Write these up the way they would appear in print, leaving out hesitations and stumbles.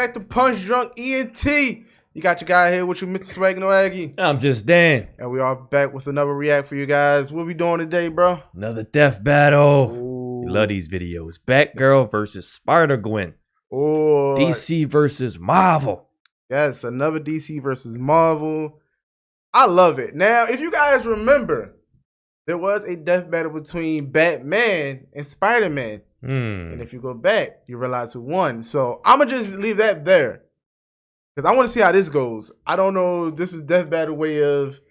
back to Punch Drunk ENT. You got your guy here with you, Mr. Swag and Aggie. I'm just Dan. And we are back with another react for you guys. What we doing today, bro? Another death battle. Ooh. Love these videos. Batgirl versus Spider-Gwen. Oh, DC versus Marvel. Yes, another DC versus Marvel. I love it. Now, if you guys remember, there was a death battle between Batman and Spider-Man. And if you go back, you realize who won. So I'm going to just leave that there. Because I want to see how this goes. I don't know if this is death battle way of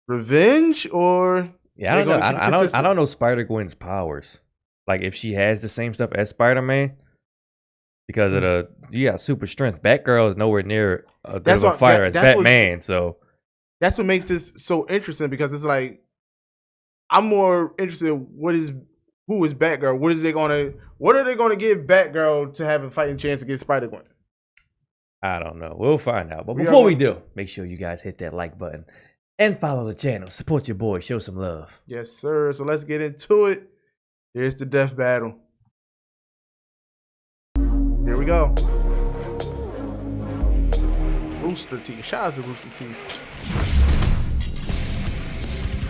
revenge or... Yeah, I don't know. I don't know Spider-Gwen's powers. Like, if she has the same stuff as Spider-Man. Because of the... You got super strength. Batgirl is nowhere near a good of a fighter as Batman, so... That's what makes this so interesting, because it's like... I'm more interested in who is Batgirl? What are they gonna give Batgirl to have a fighting chance against Spider-Gwen? I don't know. We'll find out. But before we do, make sure you guys hit that like button and follow the channel. Support your boy. Show some love. Yes, sir. So let's get into it. Here's the death battle. Here we go. Rooster Teeth. Shout out to Rooster Teeth.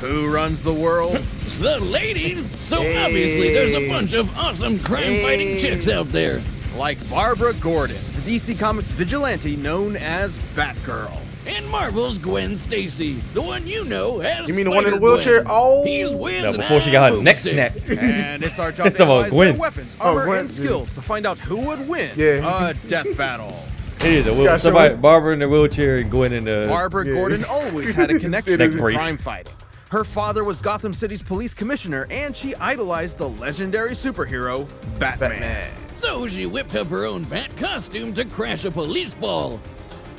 Who runs the world? The ladies. So obviously there's a bunch of awesome crime-fighting chicks out there. Like Barbara Gordon, the DC Comics vigilante known as Batgirl. And Marvel's Gwen Stacy, the one you know as You mean the one in the wheelchair? Oh! He's no, before she got her neck snapped. And it's our job to analyze their weapons, armor, Gwen, and skills to find out who would win a death battle. It is somebody, Barbara in the wheelchair and Gwen in the... Barbara Gordon always had a connection to crime fighting. Her father was Gotham City's police commissioner, and she idolized the legendary superhero, Batman. So she whipped up her own bat costume to crash a police ball.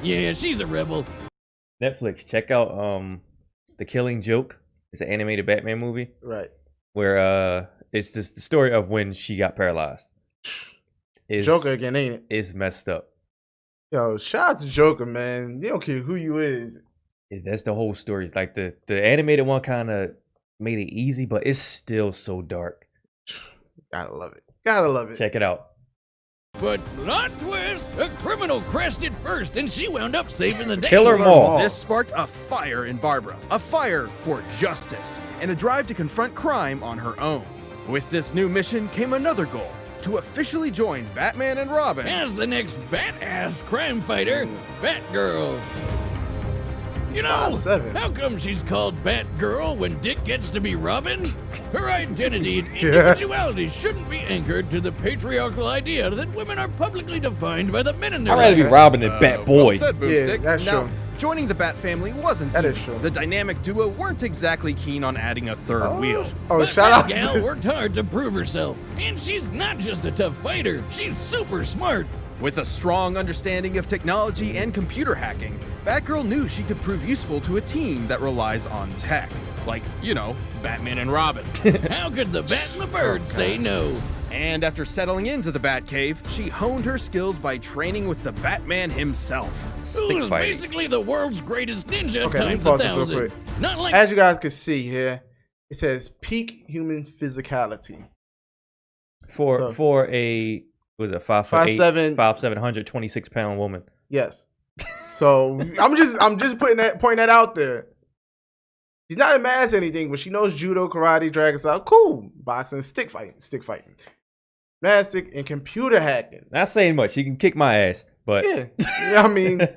Yeah, she's a rebel. Netflix, check out The Killing Joke. It's an animated Batman movie. Right. Where it's just the story of when she got paralyzed. Joker again, ain't it? It's messed up. Yo, shout out to Joker, man. You don't care who you is. That's the whole story. Like the animated one kind of made it easy, but it's still so dark. Gotta love it. Gotta love it. Check it out. But plot twist, a criminal crashed it first and she wound up saving the day. Killer Mall. This sparked a fire in Barbara, a fire for justice, and a drive to confront crime on her own. With this new mission came another goal, to officially join Batman and Robin as the next badass crime fighter, Batgirl. You know, how come she's called Batgirl when Dick gets to be Robin? Her identity and individuality shouldn't be anchored to the patriarchal idea that women are publicly defined by the men in their lives. I'd rather be Robin than Batboy. Well said, Boomstick. That's now, true. joining the Bat family wasn't easy. The dynamic duo weren't exactly keen on adding a third wheel. But that gal worked hard to prove herself. And she's not just a tough fighter, she's super smart. With a strong understanding of technology and computer hacking, Batgirl knew she could prove useful to a team that relies on tech. Like, you know, Batman and Robin. How could the Bat and the Bird say no? And after settling into the Batcave, she honed her skills by training with the Batman himself. Who's basically the world's greatest ninja let me times pause 1,000. this real quick. Not like as you guys can see here, it says peak human physicality. For a was it 5'8", 5'7", 126-pound woman. Yes. So I'm just pointing that out there. She's not a mass anything, but she knows judo, karate, dragon style, cool, boxing, stick fighting, gymnastic, and computer hacking. Not saying much. She can kick my ass, but yeah, I mean,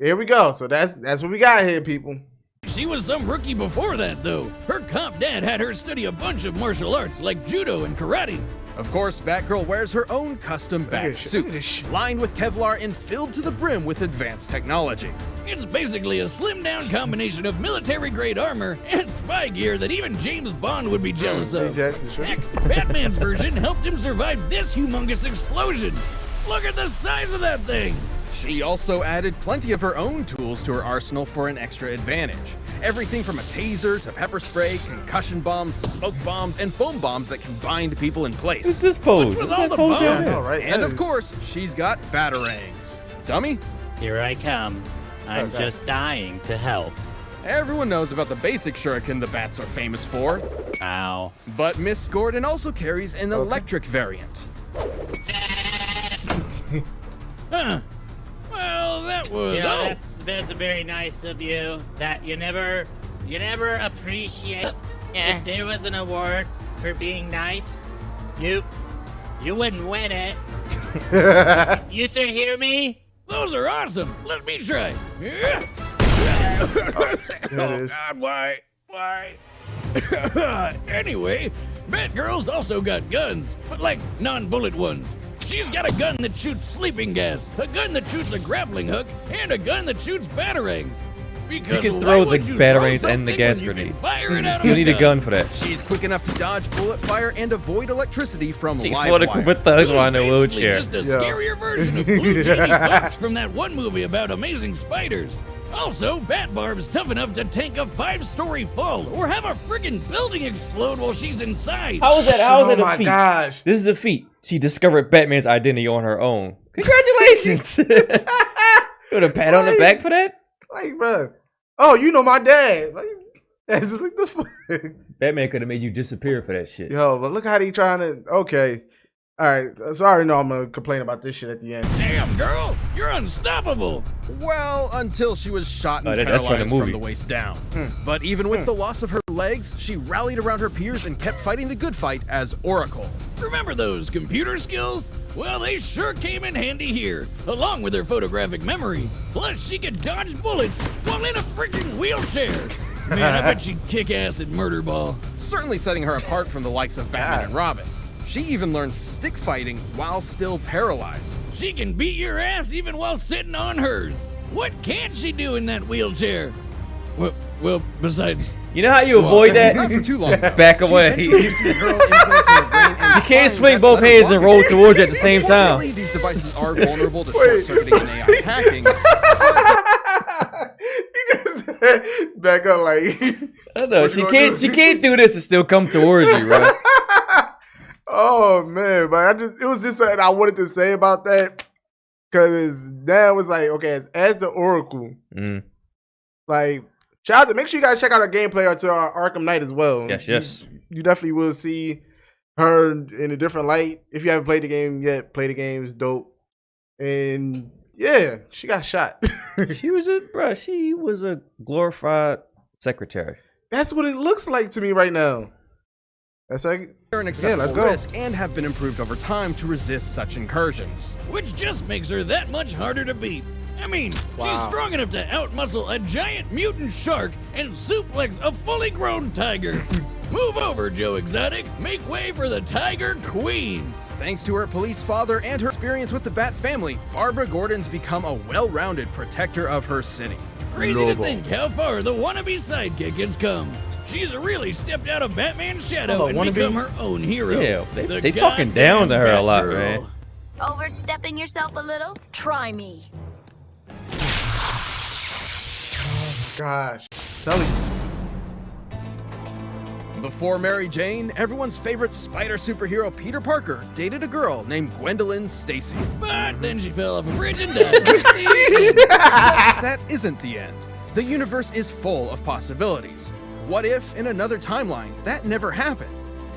here we go. So that's what we got here, people. She was some rookie before that, though. Her cop dad had her study a bunch of martial arts like judo and karate. Of course, Batgirl wears her own custom bat suit, lined with Kevlar and filled to the brim with advanced technology. It's basically a slimmed-down combination of military-grade armor and spy gear that even James Bond would be jealous of. Heck, Batman's version helped him survive this humongous explosion. Look at the size of that thing! She also added plenty of her own tools to her arsenal for an extra advantage. Everything from a taser to pepper spray, concussion bombs, smoke bombs, and foam bombs that can bind people in place. What's this pose? What's with all the bombs? Yeah, right. And of course, she's got batarangs. Dummy? Here I come. I'm just dying to help. Everyone knows about the basic shuriken the bats are famous for. Ow. But Miss Gordon also carries an electric variant. Huh. Well, that was... You know, that's very nice of you. That you never appreciate if there was an award for being nice. You wouldn't win it. You three hear me? Those are awesome. Let me try. Yeah. There it is. God, why? Anyway, Batgirl's also got guns, but like non-bullet ones. She's got a gun that shoots sleeping gas, a gun that shoots a grappling hook, and a gun that shoots batarangs. Because You can throw the batarangs and the gas you grenade. You need a gun for that. She's quick enough to dodge bullet fire and avoid electricity from She live fought wire. with thugs while in a Basically wheelchair. just a scarier version of Blue Genie Fox from that one movie about amazing spiders. Also, Bat-Barb's tough enough to tank a 5-story fall or have a friggin' building explode while she's inside. How is that? How is that Oh a my feat? gosh. This is a feat. She discovered Batman's identity on her own. Congratulations! Put a pat on the back for that? Like, bro. Oh, you know my dad. Like, that's like the fuck. Batman could have made you disappear for that shit. Yo, but look how they trying to. Okay. All right. So I already know I'm going to complain about this shit at the end. Damn, girl, you're unstoppable. Well, until she was shot and that's from the paralyzed movie. from the waist down. But even with the loss of her legs, she rallied around her peers and kept fighting the good fight as Oracle. Remember those computer skills? Well, they sure came in handy here, along with her photographic memory. Plus, she could dodge bullets while in a freaking wheelchair. Man, I bet she'd kick ass at Murder Ball. Certainly setting her apart from the likes of Batman and Robin. She even learned stick fighting while still paralyzed. She can beat your ass even while sitting on hers. What can't she do in that wheelchair? Well, besides... You know how you avoid that? Not for too long, though. Back away. She eventually received neural implants in her brain and You can't spine swing that both let her hands and walk roll again. towards you at the same time. Fortunately, these devices are vulnerable to short-circuiting and AI hacking. Back up like. I know she can't do this and still come towards you, right? Oh man, but it was just something I wanted to say about that because now it's like okay, as the Oracle, like shout out to make sure you guys check out our gameplay to our Arkham Knight as well. Yes. You definitely will see her in a different light. If you haven't played the game yet, play the game. It's dope. And yeah, she got shot. She was a glorified secretary. That's what it looks like to me right now. That's like They're an let's acceptable go. risk and have been improved over time to resist such incursions. Which just makes her that much harder to beat. I mean, she's Wow. strong enough to outmuscle a giant mutant shark and suplex a fully grown tiger. Move over, Joe Exotic. Make way for the Tiger Queen. Thanks to her police father and her experience with the Bat family, Barbara Gordon's become a well-rounded protector of her city. Crazy to think how far the wannabe sidekick has come. She's really stepped out of Batman's shadow and become her own hero. Yeah, The they talking down to her a lot, Batgirl. man. Overstepping yourself a little? Try me. Gosh, tell you. Before Mary Jane, everyone's favorite spider superhero Peter Parker dated a girl named Gwendolyn Stacy. But then she fell off a bridge and died. That isn't the end. The universe is full of possibilities. What if, in another timeline, that never happened?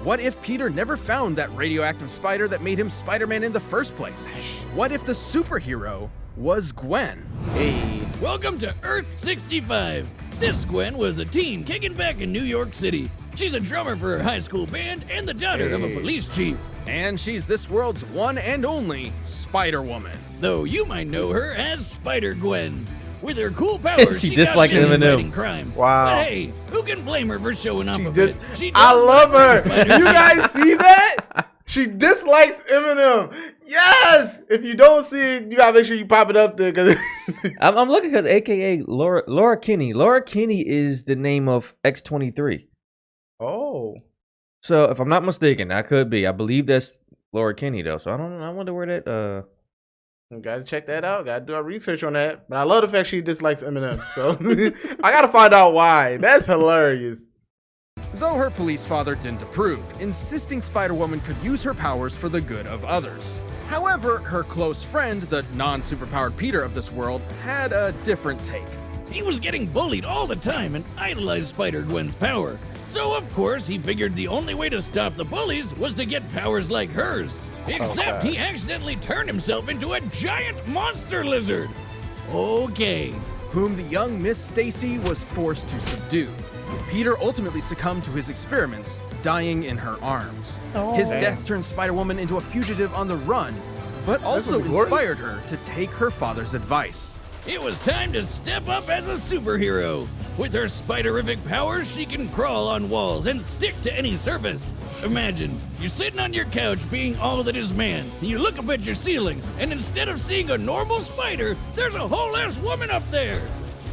What if Peter never found that radioactive spider that made him Spider-Man in the first place? What if the superhero was Gwen? Hey, Welcome to Earth 65. This Gwen was a teen kicking back in New York City. She's a drummer for her high school band and the daughter of a police chief. And she's this world's one and only Spider-Woman. Though you might know her as Spider-Gwen. With her cool powers, She she disliked got busy Eminem. fighting crime. Wow. But hey, who can blame her for showing off she a just, bit? She I does love like her. Spider-Man. You guys see that? She dislikes Eminem. Yes. If you don't see it, you gotta make sure you pop it up there because I'm looking because AKA Laura Kinney. Laura Kinney is the name of X-23. oh, So if I'm not mistaken, that could be. I believe that's Laura Kinney though. So I wonder where that gotta check that out. Gotta do our research on that. But I love the fact she dislikes Eminem. So I gotta find out why. That's hilarious. Though her police father didn't approve, insisting Spider-Woman could use her powers for the good of others. However, her close friend, the non-superpowered Peter of this world, had a different take. He was getting bullied all the time and idolized Spider-Gwen's power. So of course he figured the only way to stop the bullies was to get powers like hers. Except he accidentally turned himself into a giant monster lizard. Okay. Whom the young Miss Stacy was forced to subdue. Peter ultimately succumbed to his experiments, dying in her arms. His death turned Spider-Woman into a fugitive on the run, but also inspired her to take her father's advice. It was time to step up as a superhero. With her spiderific powers, she can crawl on walls and stick to any surface. Imagine, you're sitting on your couch being all that is man, and you look up at your ceiling, and instead of seeing a normal spider, there's a whole-ass woman up there.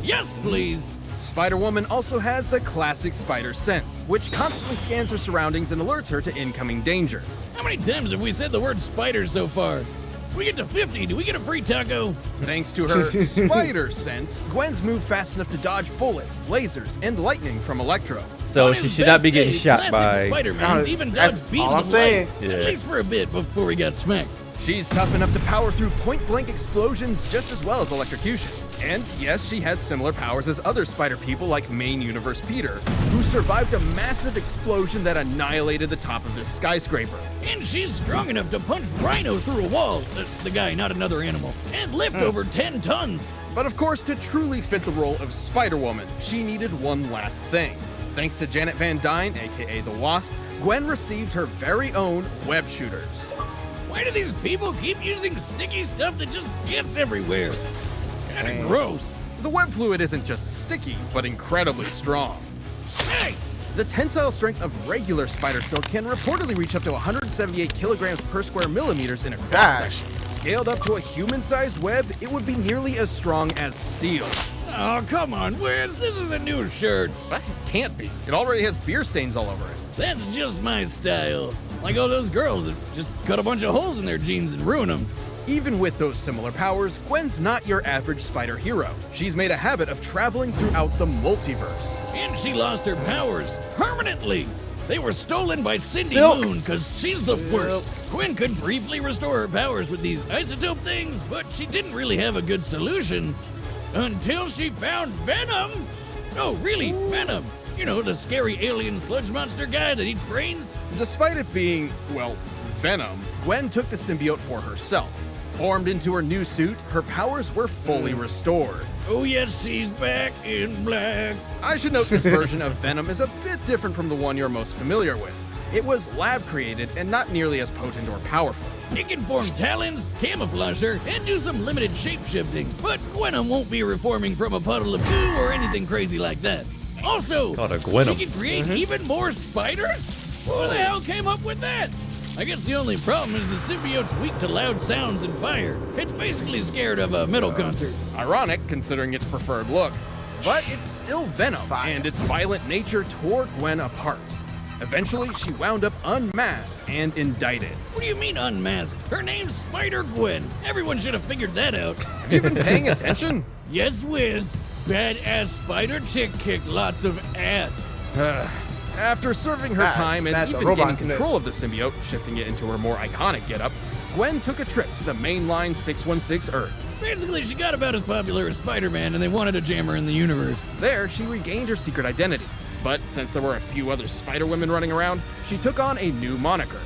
Yes, please. Spider-Woman also has the classic spider sense, which constantly scans her surroundings and alerts her to incoming danger. How many times have we said the word spider so far? If we get to 50, do we get a free taco? Thanks to her spider sense, Gwen's move fast enough to dodge bullets, lasers, and lightning from Electro. So she should not be getting shot by... Spider-Man's even dodged beams of light, Yeah. at least for a bit before he got smacked. She's tough enough to power through point-blank explosions just as well as electrocution. And yes, she has similar powers as other spider people like main universe Peter, who survived a massive explosion that annihilated the top of this skyscraper. And she's strong enough to punch Rhino through a wall, the guy, not another animal, and lift over 10 tons. But of course, to truly fit the role of Spider-Woman, she needed one last thing. Thanks to Janet Van Dyne, aka the Wasp, Gwen received her very own web shooters. Why do these people keep using sticky stuff that just gets everywhere? Kinda gross. The web fluid isn't just sticky, but incredibly strong. Hey! The tensile strength of regular spider silk can reportedly reach up to 178 kilograms per square millimeters in a cross-section. Scaled up to a human-sized web, it would be nearly as strong as steel. Oh, come on, Wiz, this is a new shirt. But it can't be. It already has beer stains all over it. That's just my style. Like all those girls that just cut a bunch of holes in their jeans and ruin them. Even with those similar powers, Gwen's not your average spider hero. She's made a habit of traveling throughout the multiverse. And she lost her powers permanently. They were stolen by Cindy Silk. Moon because she's the worst. Gwen could briefly restore her powers with these isotope things, but she didn't really have a good solution until she found Venom. No, really, Venom. You know, the scary alien sludge monster guy that eats brains? Despite it being, well, Venom, Gwen took the symbiote for herself. Formed into her new suit, her powers were fully restored. Oh yes, she's back in black. I should note this version of Venom is a bit different from the one you're most familiar with. It was lab created and not nearly as potent or powerful. It can form talons, camouflage her, and do some limited shape-shifting. But Gwenum won't be reforming from a puddle of goo or anything crazy like that. Also, she can create even more spiders? Who the hell came up with that? I guess the only problem is the symbiote's weak to loud sounds and fire. It's basically scared of a metal concert. Ironic, considering its preferred look. But it's still Venom, and its violent nature tore Gwen apart. Eventually, she wound up unmasked and indicted. What do you mean unmasked? Her name's Spider-Gwen. Everyone should have figured that out. Have you been paying attention? Yes, Wiz. Badass spider chick kicked lots of ass. After serving her time and even gaining control of the symbiote, shifting it into her more iconic getup, Gwen took a trip to the mainline 616 Earth. Basically, she got about as popular as Spider-Man, and they wanted to jam her in the universe. There, she regained her secret identity. But since there were a few other Spider-Women running around, she took on a new moniker,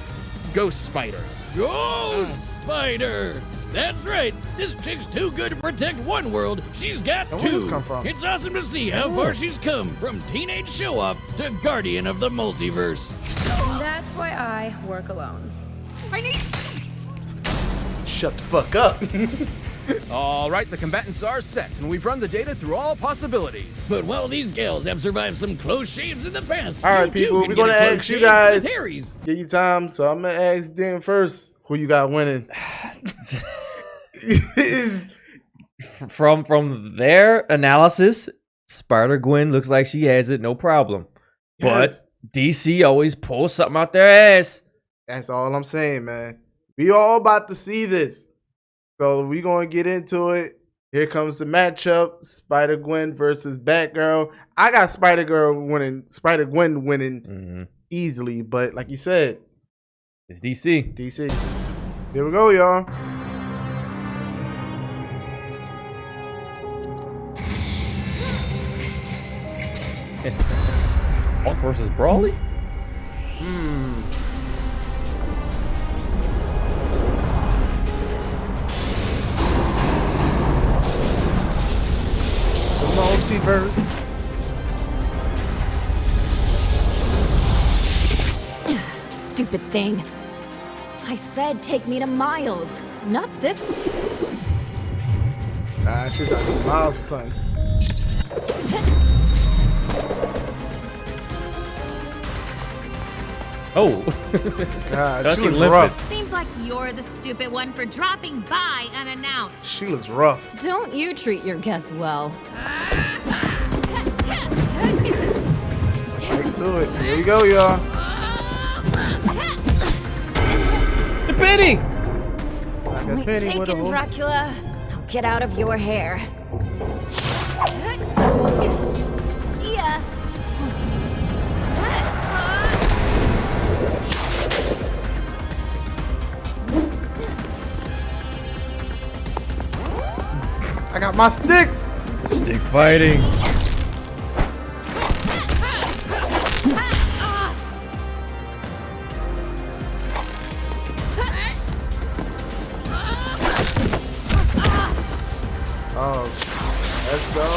Ghost Spider. Ghost Spider! That's right. This chick's too good to protect one world. She's got two. Where did this come from? It's awesome to see how far she's come from teenage show-off to guardian of the multiverse. And that's why I work alone. I need... Shut the fuck up. All right, the combatants are set, and we've run the data through all possibilities. But while these gals have survived some close shaves in the past, all right, people, we're gonna ask you guys. Give you time, so I'm gonna ask them first. Who you got winning? From their analysis, Spider-Gwen looks like she has it, no problem. Yes. But DC always pulls something out their ass. That's all I'm saying, man. We all about to see this. So we gonna get into it. Here comes the matchup: Spider-Gwen versus Batgirl. I got Spider-Gwen winning easily, but like you said, it's DC. DC. Here we go, y'all. Hulk versus Brawley? Multiverse. Stupid thing. I said take me to Miles, not this. Nah, she's got some Miles or something. Oh. God, she looks rough. Seems like you're the stupid one for dropping by unannounced. She looks rough. Don't you treat your guests well. Right to it. Here we go, y'all. The penny! Point taken, Dracula. I'll get out of your hair. See ya. I got my sticks. Stick fighting. Oh, let's go.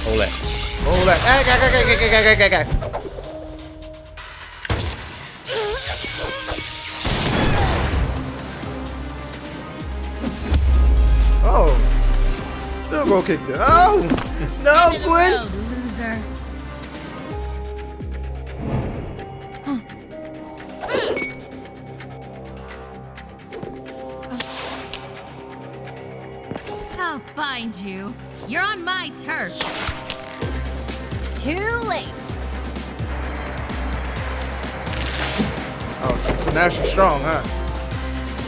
Hold that. Hold that. Oh, still gonna kick it. Oh, no, Gwen. Loser. I'll find you. You're on my turf. Too late. Oh, so now she's strong, huh?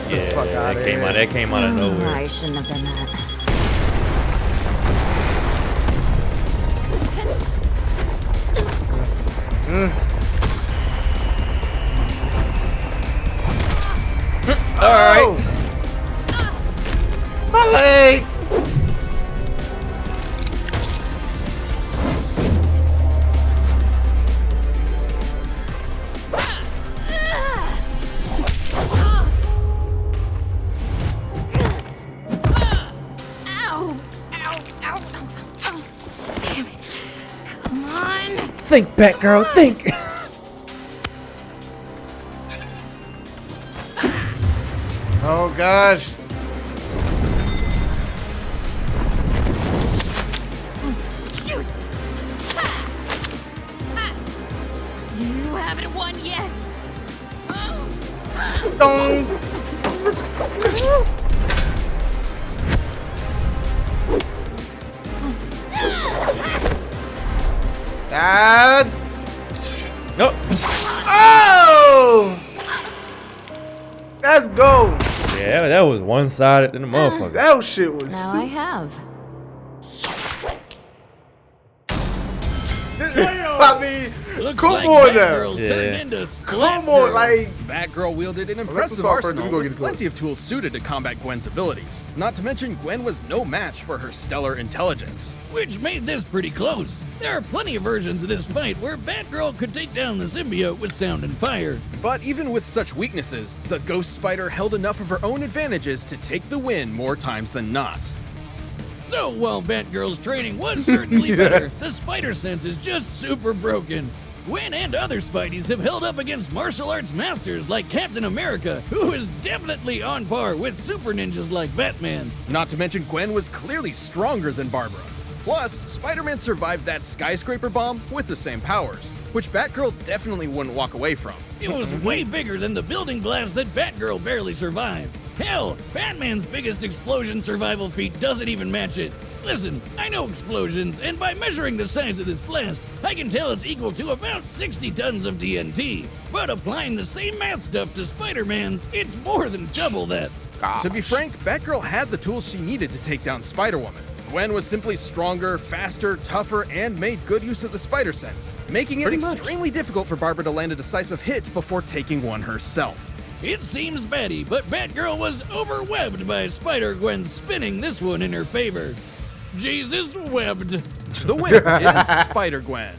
Yeah, that came out of nowhere. I shouldn't have done that. All right. My leg. Think, Batgirl, think! Oh gosh. Shoot! You haven't won yet. Dong. Nope. Oh! Let's go. Yeah, that was one-sided than the motherfucker. That shit was. Now I have. I mean, Looks come like on now. Batgirl's turned into Come Splat on, like. Batgirl wielded an impressive arsenal with plenty of tools suited to combat Gwen's abilities. Not to mention, Gwen was no match for her stellar intelligence. Which made this pretty close. There are plenty of versions of this fight where Batgirl could take down the symbiote with sound and fire. But even with such weaknesses, the Ghost Spider held enough of her own advantages to take the win more times than not. So while Batgirl's training was certainly better, the spider sense is just super broken. Gwen and other Spideys have held up against martial arts masters like Captain America, who is definitely on par with super ninjas like Batman. Not to mention, Gwen was clearly stronger than Barbara. Plus, Spider-Man survived that skyscraper bomb with the same powers, which Batgirl definitely wouldn't walk away from. It was way bigger than the building blast that Batgirl barely survived. Hell, Batman's biggest explosion survival feat doesn't even match it. Listen, I know explosions, and by measuring the size of this blast, I can tell it's equal to about 60 tons of TNT. But applying the same math stuff to Spider-Man's, it's more than double that. To be frank, Batgirl had the tools she needed to take down Spider-Woman. Gwen was simply stronger, faster, tougher, and made good use of the spider sense, making it extremely difficult for Barbara to land a decisive hit before taking one herself. It seems batty, but Batgirl was overwebbed by Spider-Gwen spinning this one in her favor. Jesus webbed. The winner is Spider-Gwen.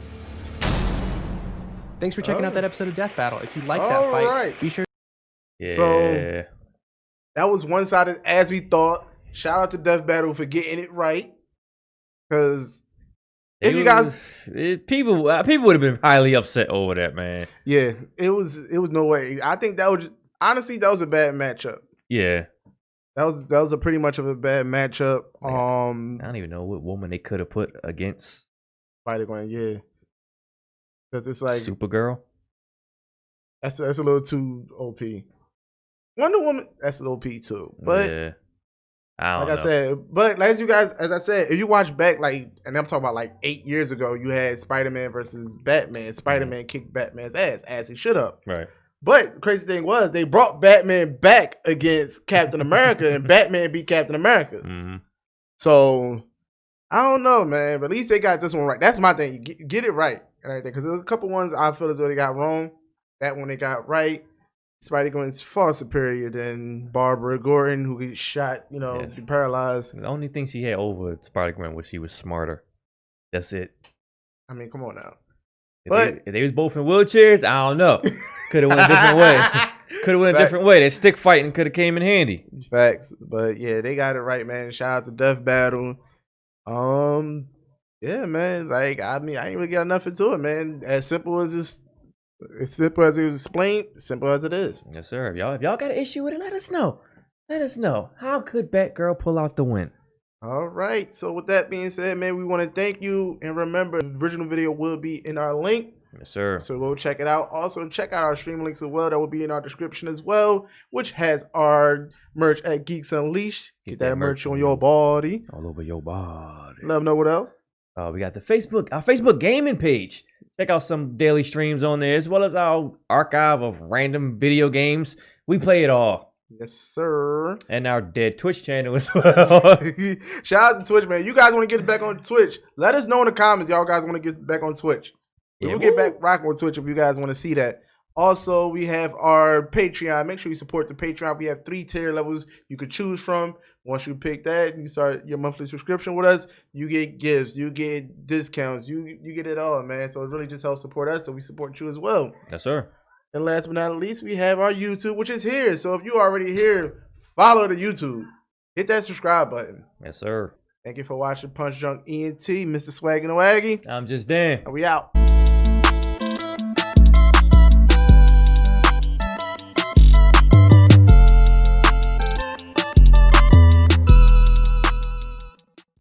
Thanks for checking out that episode of Death Battle. If you liked that fight, be sure Yeah. So that was one-sided as we thought. Shout out to DeathBattle for getting it right. Because if you guys, people would have been highly upset over that, man. Yeah, it was no way. I think that was honestly that was a bad matchup. Yeah, that was a pretty much of a bad matchup. I don't even know what woman they could have put against Spider-Gwen. Yeah, because it's like Supergirl. That's a little too OP. Wonder Woman, that's an OP too. But yeah. I said, but like you guys, as I said, if you watch back, like, and I'm talking about like 8 years ago, you had Spider-Man versus Batman. Spider-Man kicked Batman's ass, as he should have. Right. But the crazy thing was they brought Batman back against Captain America, and Batman beat Captain America. Mm-hmm. So I don't know, man. But at least they got this one right. That's my thing. Get it right and everything. Because there's a couple ones I feel as though they got wrong. That one they got right. Spider-Gwen's far superior than Barbara Gordon, who gets shot, be paralyzed. The only thing she had over Spider-Gwen was she was smarter. That's it. I mean, come on now. If they was both in wheelchairs, I don't know. Could have went a different way. Could have went a different way. That stick fighting could have came in handy. Facts. But yeah, they got it right, man. Shout out to DeathBattle. Yeah, man. Like, I mean, I ain't really got nothing to it, man. As simple as it was explained, simple as it is. Yes, sir. If y'all got an issue with it, let us know. Let us know. How could Batgirl pull out the win? All right. So with that being said, man, we want to thank you. And remember, the original video will be in our link. Yes, sir. So go check it out. Also, check out our stream links as well. That will be in our description as well, which has our merch at Geeks Unleashed. Get that merch on your body. All over your body. Let them know what else. We got our Facebook gaming page. Check out some daily streams on there, as well as our archive of random video games. We play it all. Yes, sir. And our dead Twitch channel as well. Shout out to Twitch, man. You guys want to get back on Twitch? Let us know in the comments. Y'all guys want to get back on Twitch. We'll get back rocking with Twitch if you guys want to see that. Also, we have our Patreon. Make sure you support the Patreon. We have 3 tier levels you could choose from. Once you pick that, you start your monthly subscription with us. You get gifts, you get discounts, you get it all, man. So it really just helps support us, so we support you as well. Yes, sir. And last but not least, we have our YouTube, which is here. So if you already here, follow the YouTube. Hit that subscribe button. Yes, sir. Thank you for watching PunchDrunk ENT, Mr. Swag and Waggy. I'm just Dan. And we out.